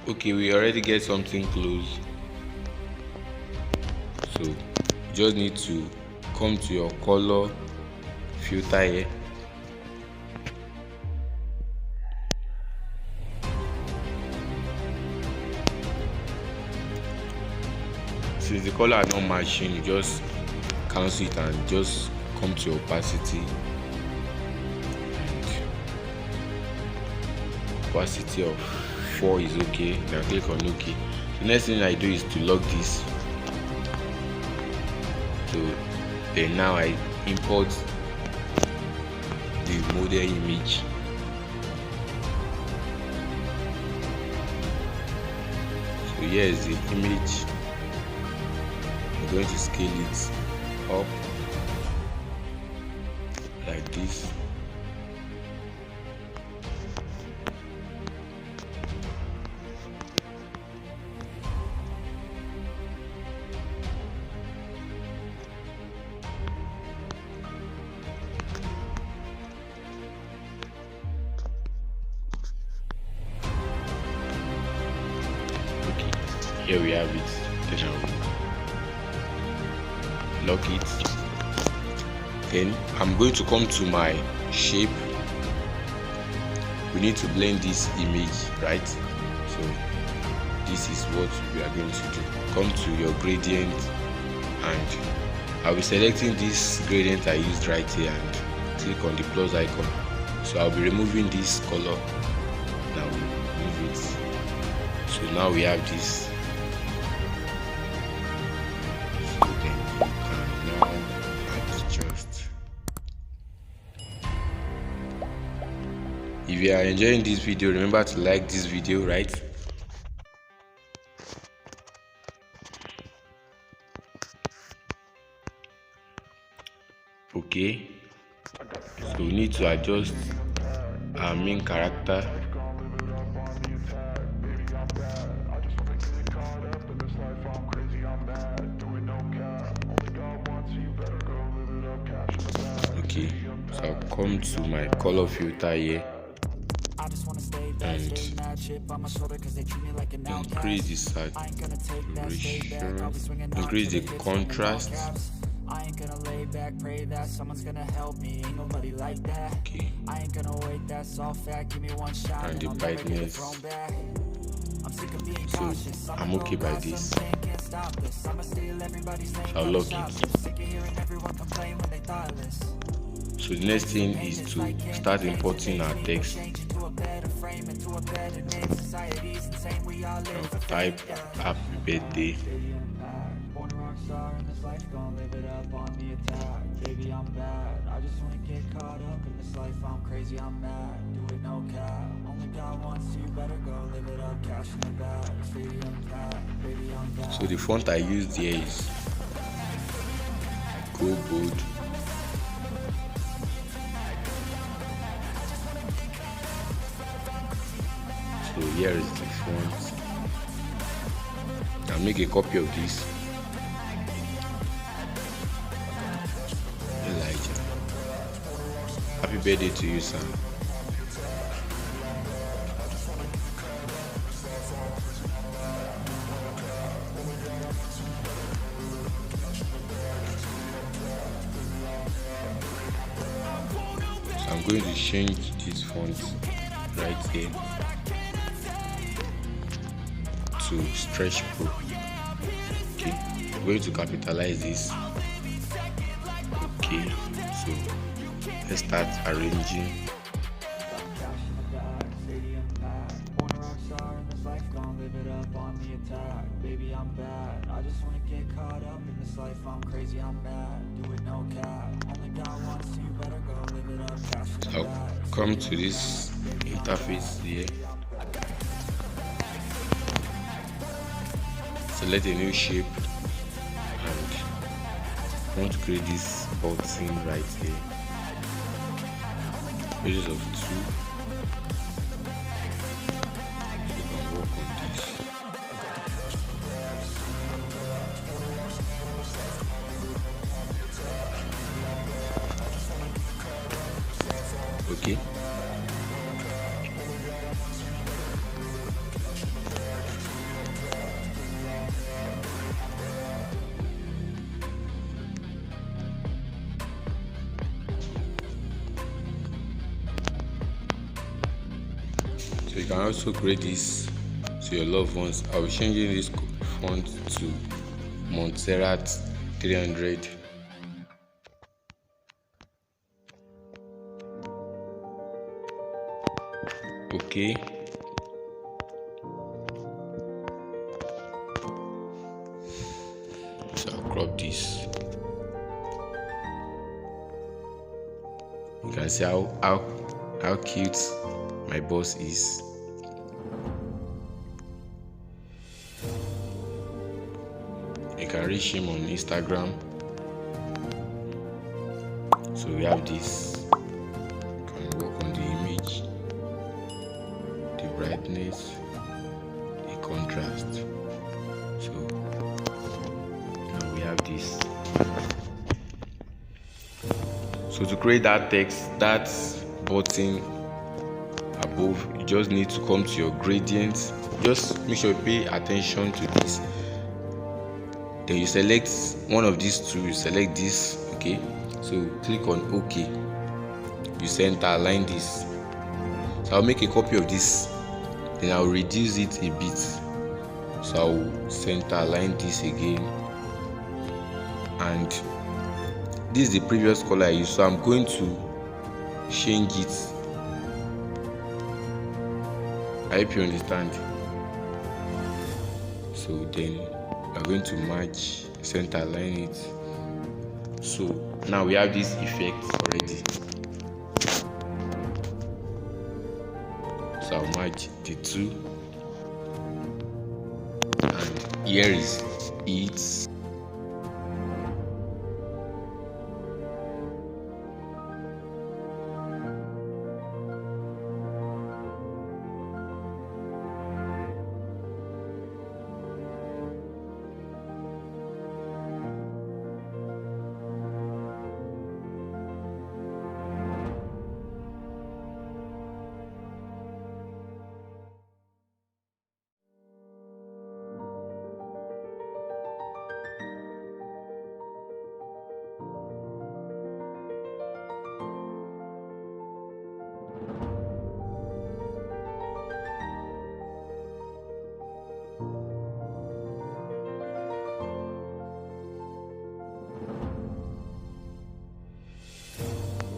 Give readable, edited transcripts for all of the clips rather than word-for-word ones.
Okay, we already get something close, so you just need to come to your color filter here. Since the color are not matching, you just cancel it and just come to opacity. Opacity of 4 is okay. Then click on OK. The next thing I do is to lock this. So then now I import the model image. So here is the image. I'm going to scale it up like this. Here we have it. Then I'll lock it. Then I'm going to come to my shape. We need to blend this image, right? So this is what we are going to do. Come to your gradient, and I'll be selecting this gradient I used right here and click on the plus icon. So I'll be removing this color. Now we remove it. So now we have this. If you are enjoying this video, remember to like this video, right? Okay, so we need to adjust our main character. Okay, so I'll come to my color filter here and increase the saturation, increase the contrast. I ain't gonna lay back, pray that someone's gonna help me. Ain't nobody like that. Okay. I ain't gonna wait, that's all fact. Give me one shot and the brightness. So I'm okay by this. So I'll lock it. So the next thing is to start importing our text. I'll type happy birthday. Baby, I'm bad. I just wanna get caught up in this life. I'm crazy, I'm mad. Do it no cap. Only God wants you, better go live it up. Cash in the bag. Baby, I'm bad. Baby, I'm bad. So the font I used here is Go Bold. So here is the font. I'll make a copy of this. Happy birthday to you, son. So I'm going to change this font right here to Stretch Pro. Okay, I'm going to capitalize this. Okay, so let's start arranging. Baby, I'm bad. I just wanna get caught up in this life. I'm crazy, I'm mad. Do it no cap. Only God wants you, better go live it up. I'll come to this interface here. Select a new shape and I want to create this button right here. Pages of 2. So we can work on this. Okay. you can also create this to your loved ones. I'll be changing this font to Montserrat 300. Okay. So I'll crop this. You can see how cute my boss is. You can reach him on Instagram. So we have this. You can work on the image, the brightness, the contrast. So now we have this. So to create that text, that button above, you just need to come to your gradients. Just make sure you pay attention to this. Then you select one of these two, you select this, okay? So click on OK. You center align this. So I'll make a copy of this, then I'll reduce it a bit. So I'll center align this again, and this is the previous color I used, so I'm going to change it. I hope you understand. So then we're going to match, center align it. So now we have this effect already. So I'll match the two, and here is it.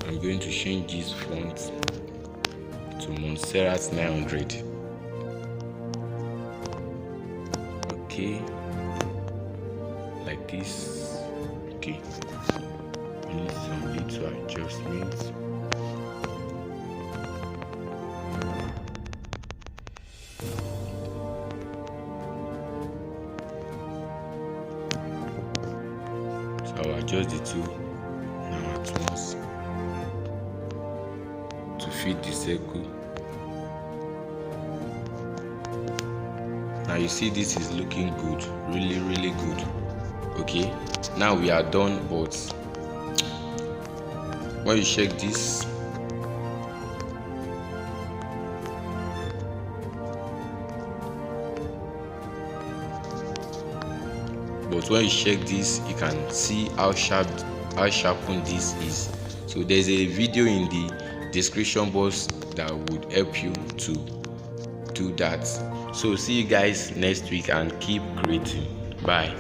I'm going to change this font to Montserrat 900. Okay, like this. Okay, we need some little adjustments. So I'll adjust the two now at once to fit the circle. Now you see this is looking good, really good. Okay, now we are done, but when you check this, you can see how sharpened this is. So there's a video in the description box that would help you to do that. So see you guys next week and keep creating. Bye.